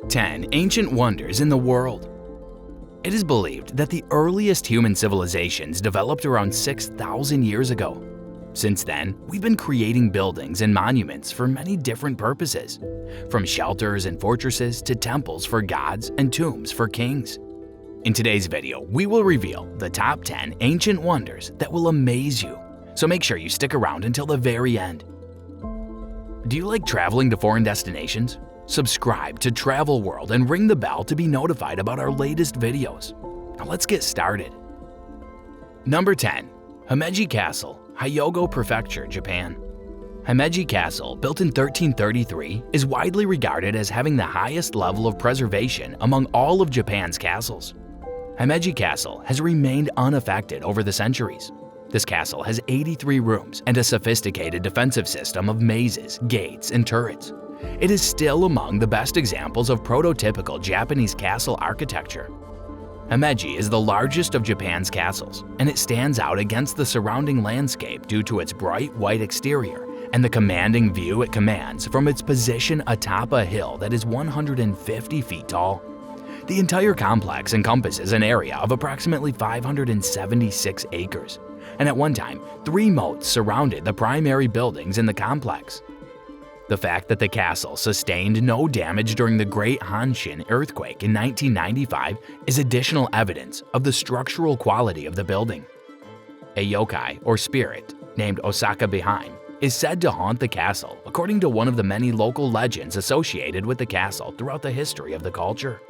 10 Ancient Wonders in the World. It is believed that the earliest human civilizations developed around 6,000 years ago. Since then, we've been creating buildings and monuments for many different purposes, from shelters and fortresses to temples for gods and tombs for kings. In today's video, we will reveal the top 10 ancient wonders that will amaze you, so make sure you stick around until the very end. Do you like traveling to foreign destinations? Subscribe to Travel World and ring the bell to be notified about our latest videos. Now let's get started. Number 10. Himeji Castle, Hyogo Prefecture, Japan. Himeji Castle, built in 1333, is widely regarded as having the highest level of preservation among all of Japan's castles. Himeji Castle has remained unaffected over the centuries. This castle has 83 rooms and a sophisticated defensive system of mazes, gates, and turrets. It is still among the best examples of prototypical Japanese castle architecture. Himeji is the largest of Japan's castles, and it stands out against the surrounding landscape due to its bright white exterior and the commanding view it commands from its position atop a hill that is 150 feet tall. The entire complex encompasses an area of approximately 576 acres, and at one time, 3 moats surrounded the primary buildings in the complex. The fact that the castle sustained no damage during the Great Hanshin earthquake in 1995 is additional evidence of the structural quality of the building. A yokai, or spirit, named Osaka Beheim, is said to haunt the castle according to one of the many local legends associated with the castle throughout the history of the culture.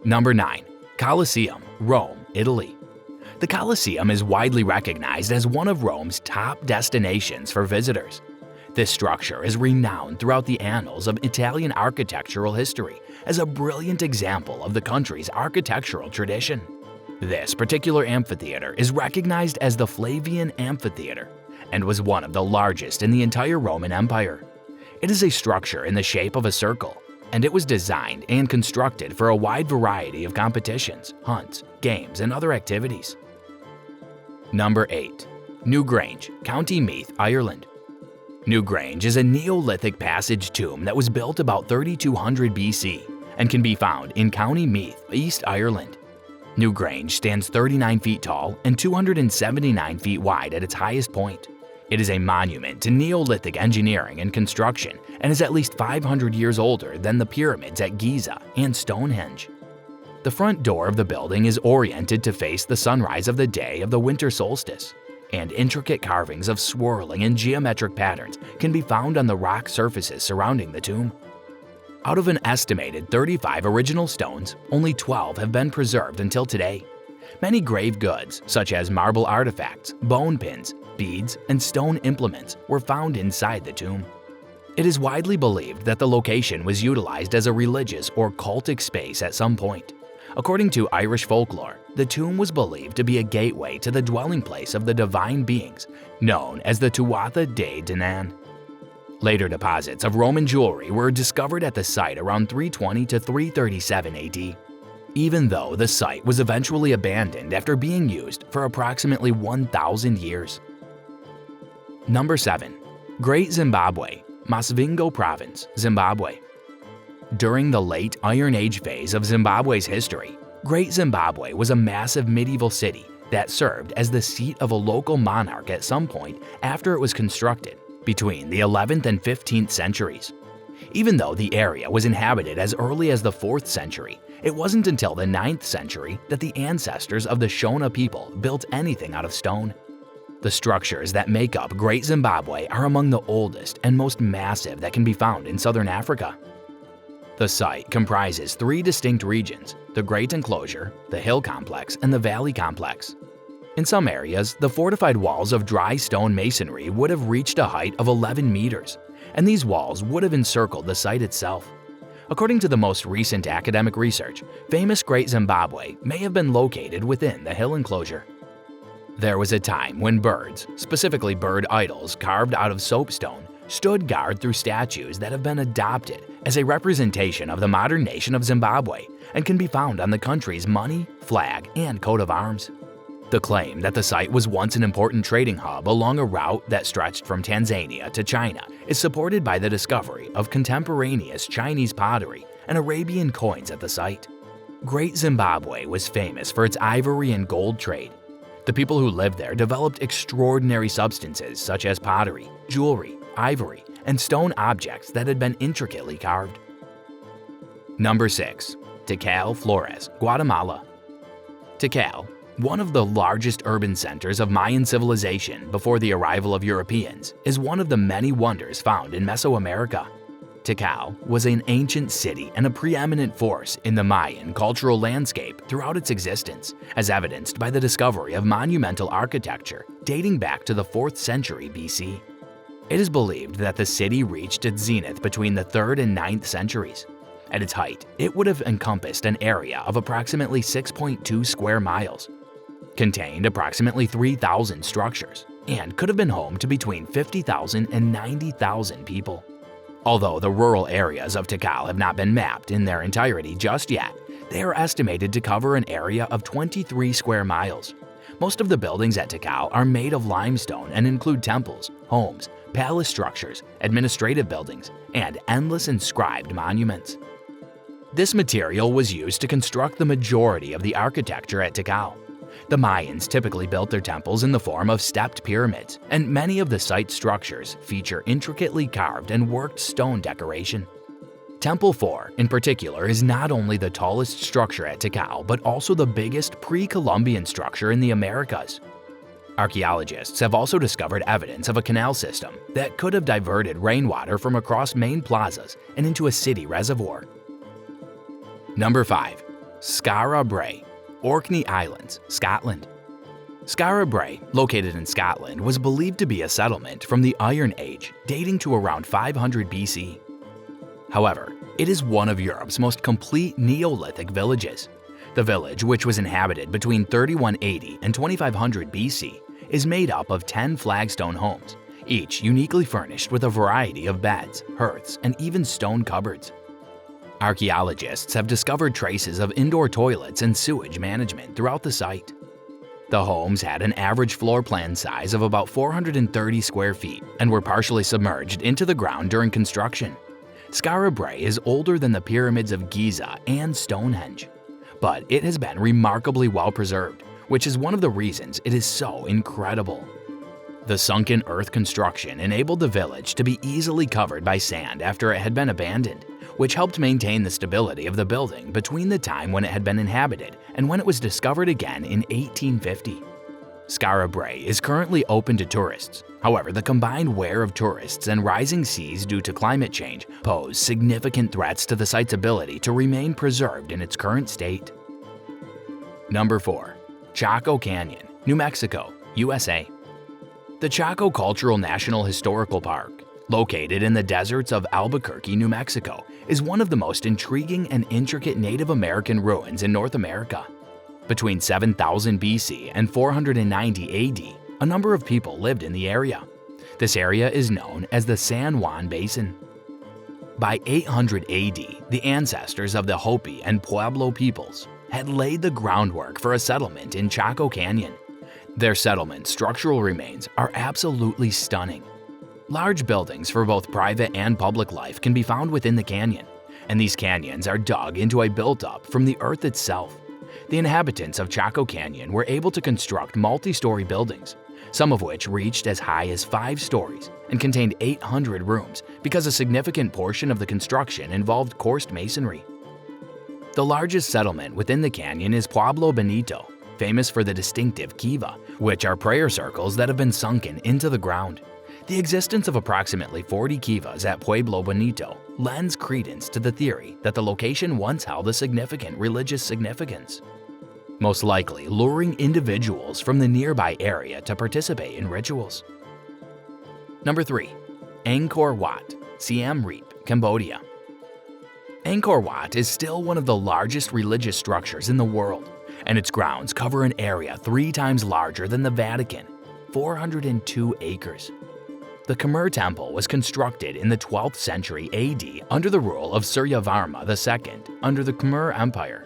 Number 9. Colosseum, Rome, Italy. The Colosseum is widely recognized as one of Rome's top destinations for visitors. This structure is renowned throughout the annals of Italian architectural history as a brilliant example of the country's architectural tradition. This particular amphitheater is recognized as the Flavian Amphitheater and was one of the largest in the entire Roman Empire. It is a structure in the shape of a circle, and it was designed and constructed for a wide variety of competitions, hunts, games, and other activities. Number 8. Newgrange, County Meath, Ireland. Newgrange is a Neolithic passage tomb that was built about 3200 BC and can be found in County Meath, East Ireland. Newgrange stands 39 feet tall and 279 feet wide at its highest point. It is a monument to Neolithic engineering and construction and is at least 500 years older than the pyramids at Giza and Stonehenge. The front door of the building is oriented to face the sunrise of the day of the winter solstice, and intricate carvings of swirling and geometric patterns can be found on the rock surfaces surrounding the tomb. Out of an estimated 35 original stones, only 12 have been preserved until today. Many grave goods, such as marble artifacts, bone pins, beads, and stone implements, were found inside the tomb. It is widely believed that the location was utilized as a religious or cultic space at some point. According to Irish folklore, the tomb was believed to be a gateway to the dwelling place of the divine beings, known as the Tuatha De Danann. Later deposits of Roman jewelry were discovered at the site around 320 to 337 AD, even though the site was eventually abandoned after being used for approximately 1,000 years. Number 7. Great Zimbabwe, Masvingo Province, Zimbabwe. During the late Iron Age phase of Zimbabwe's history, Great Zimbabwe was a massive medieval city that served as the seat of a local monarch at some point after it was constructed, between the 11th and 15th centuries. Even though the area was inhabited as early as the 4th century, it wasn't until the 9th century that the ancestors of the Shona people built anything out of stone. The structures that make up Great Zimbabwe are among the oldest and most massive that can be found in southern Africa. The site comprises 3 distinct regions: the Great Enclosure, the Hill Complex, and the Valley Complex. In some areas, the fortified walls of dry stone masonry would have reached a height of 11 meters, and these walls would have encircled the site itself. According to the most recent academic research, famous Great Zimbabwe may have been located within the Hill Enclosure. There was a time when birds, specifically bird idols carved out of soapstone, stood guard through statues that have been adopted as a representation of the modern nation of Zimbabwe and can be found on the country's money, flag, and coat of arms. The claim that the site was once an important trading hub along a route that stretched from Tanzania to China is supported by the discovery of contemporaneous Chinese pottery and Arabian coins at the site. Great Zimbabwe was famous for its ivory and gold trade. The people who lived there developed extraordinary substances such as pottery, jewelry, ivory, and stone objects that had been intricately carved. Number 6. Tikal, Flores, Guatemala. Tikal, one of the largest urban centers of Mayan civilization before the arrival of Europeans, is one of the many wonders found in Mesoamerica. Tikal was an ancient city and a preeminent force in the Mayan cultural landscape throughout its existence, as evidenced by the discovery of monumental architecture dating back to the 4th century BC. It is believed that the city reached its zenith between the 3rd and 9th centuries. At its height, it would have encompassed an area of approximately 6.2 square miles, contained approximately 3,000 structures, and could have been home to between 50,000 and 90,000 people. Although the rural areas of Tikal have not been mapped in their entirety just yet, they are estimated to cover an area of 23 square miles. Most of the buildings at Tikal are made of limestone and include temples, homes, palace structures, administrative buildings, and endless inscribed monuments. This material was used to construct the majority of the architecture at Tikal. The Mayans typically built their temples in the form of stepped pyramids, and many of the site's structures feature intricately carved and worked stone decoration. Temple 4, in particular, is not only the tallest structure at Tikal, but also the biggest pre-Columbian structure in the Americas. Archaeologists have also discovered evidence of a canal system that could have diverted rainwater from across main plazas and into a city reservoir. Number 5. Skara Brae, Orkney Islands, Scotland. Skara Brae, located in Scotland, was believed to be a settlement from the Iron Age, dating to around 500 BC. However, it is one of Europe's most complete Neolithic villages. The village, which was inhabited between 3180 and 2500 BC, is made up of 10 flagstone homes, each uniquely furnished with a variety of beds, hearths, and even stone cupboards. Archaeologists have discovered traces of indoor toilets and sewage management throughout the site. The homes had an average floor plan size of about 430 square feet and were partially submerged into the ground during construction. Skara Brae is older than the pyramids of Giza and Stonehenge, but it has been remarkably well preserved, which is one of the reasons it is so incredible. The sunken earth construction enabled the village to be easily covered by sand after it had been abandoned, which helped maintain the stability of the building between the time when it had been inhabited and when it was discovered again in 1850. Skara Brae is currently open to tourists. However, the combined wear of tourists and rising seas due to climate change pose significant threats to the site's ability to remain preserved in its current state. Number 4. Chaco Canyon, New Mexico, USA. The Chaco Cultural National Historical Park, located in the deserts of Albuquerque, New Mexico, is one of the most intriguing and intricate Native American ruins in North America. Between 7000 BC and 490 AD, a number of people lived in the area. This area is known as the San Juan Basin. By 800 AD, the ancestors of the Hopi and Pueblo peoples had laid the groundwork for a settlement in Chaco Canyon. Their settlement's structural remains are absolutely stunning. Large buildings for both private and public life can be found within the canyon, and these canyons are dug into a built-up from the earth itself. The inhabitants of Chaco Canyon were able to construct multi-story buildings, some of which reached as high as 5 stories and contained 800 rooms because a significant portion of the construction involved coursed masonry. The largest settlement within the canyon is Pueblo Bonito, famous for the distinctive kiva, which are prayer circles that have been sunken into the ground. The existence of approximately 40 kivas at Pueblo Bonito lends credence to the theory that the location once held a significant religious significance, most likely luring individuals from the nearby area to participate in rituals. Number 3. Angkor Wat, Siem Reap, Cambodia. Angkor Wat is still one of the largest religious structures in the world, and its grounds cover an area 3 times larger than the Vatican, 402 acres. The Khmer Temple was constructed in the 12th century AD under the rule of Suryavarma II under the Khmer Empire.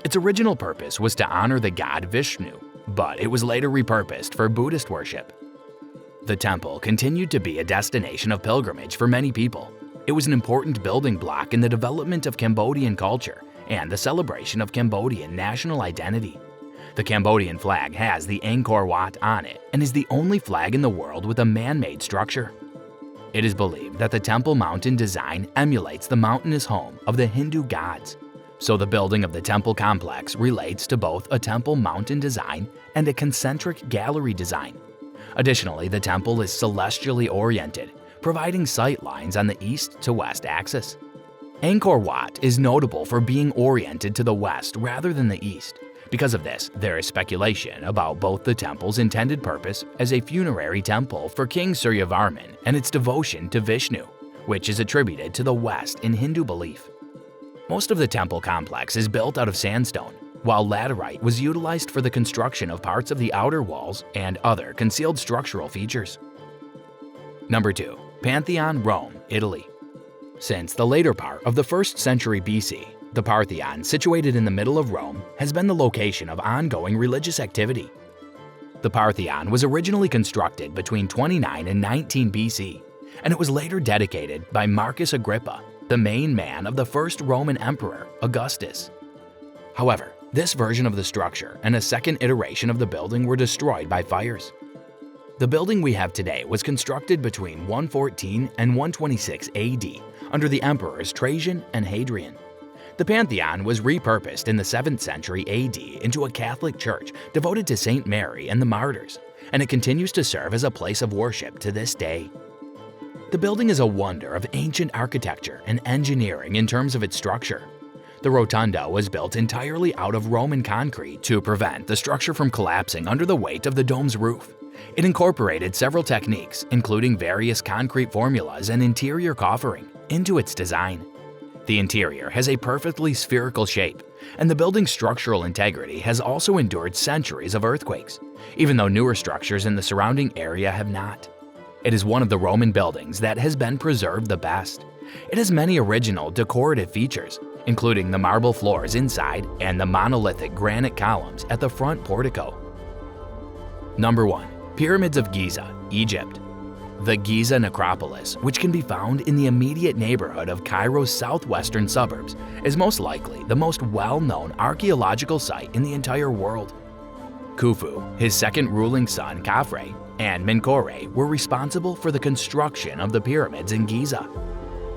Its original purpose was to honor the god Vishnu, but it was later repurposed for Buddhist worship. The temple continued to be a destination of pilgrimage for many people. It was an important building block in the development of Cambodian culture and the celebration of Cambodian national identity. The Cambodian flag has the Angkor Wat on it and is the only flag in the world with a man-made structure. It is believed that the Temple Mountain design emulates the mountainous home of the Hindu gods, so the building of the temple complex relates to both a temple mountain design and a concentric gallery design. Additionally, the temple is celestially oriented, providing sight lines on the east to west axis. Angkor Wat is notable for being oriented to the west rather than the east. Because of this, there is speculation about both the temple's intended purpose as a funerary temple for King Suryavarman and its devotion to Vishnu, which is attributed to the west in Hindu belief. Most of the temple complex is built out of sandstone, while laterite was utilized for the construction of parts of the outer walls and other concealed structural features. Number 2. Pantheon, Rome, Italy. Since the later part of the 1st century BC, the Parthenon, situated in the middle of Rome, has been the location of ongoing religious activity. The Parthenon was originally constructed between 29 and 19 BC, and it was later dedicated by Marcus Agrippa, the main man of the first Roman emperor, Augustus. However, this version of the structure and a second iteration of the building were destroyed by fires. The building we have today was constructed between 114 and 126 AD under the emperors Trajan and Hadrian. The Pantheon was repurposed in the 7th century AD into a Catholic church devoted to Saint Mary and the martyrs, and it continues to serve as a place of worship to this day. The building is a wonder of ancient architecture and engineering in terms of its structure. The rotunda was built entirely out of Roman concrete to prevent the structure from collapsing under the weight of the dome's roof. It incorporated several techniques, including various concrete formulas and interior coffering, into its design. The interior has a perfectly spherical shape, and the building's structural integrity has also endured centuries of earthquakes, even though newer structures in the surrounding area have not. It is one of the Roman buildings that has been preserved the best. It has many original decorative features, including the marble floors inside and the monolithic granite columns at the front portico. Number 1. Pyramids of Giza, Egypt. The Giza Necropolis, which can be found in the immediate neighborhood of Cairo's southwestern suburbs, is most likely the most well-known archaeological site in the entire world. Khufu, his second ruling son Khafre, and Menkaure were responsible for the construction of the pyramids in Giza.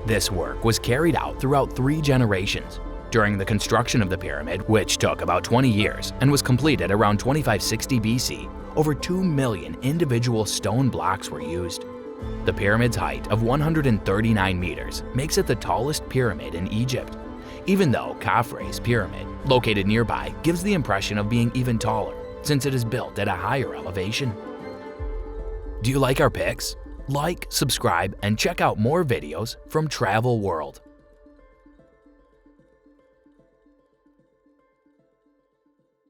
This work was carried out throughout 3 generations. During the construction of the pyramid, which took about 20 years and was completed around 2560 BC, over 2 million individual stone blocks were used. The pyramid's height of 139 meters makes it the tallest pyramid in Egypt, even though Khafre's pyramid, located nearby, gives the impression of being even taller since it is built at a higher elevation. Do you like our picks? Like, subscribe, and check out more videos from Travel World.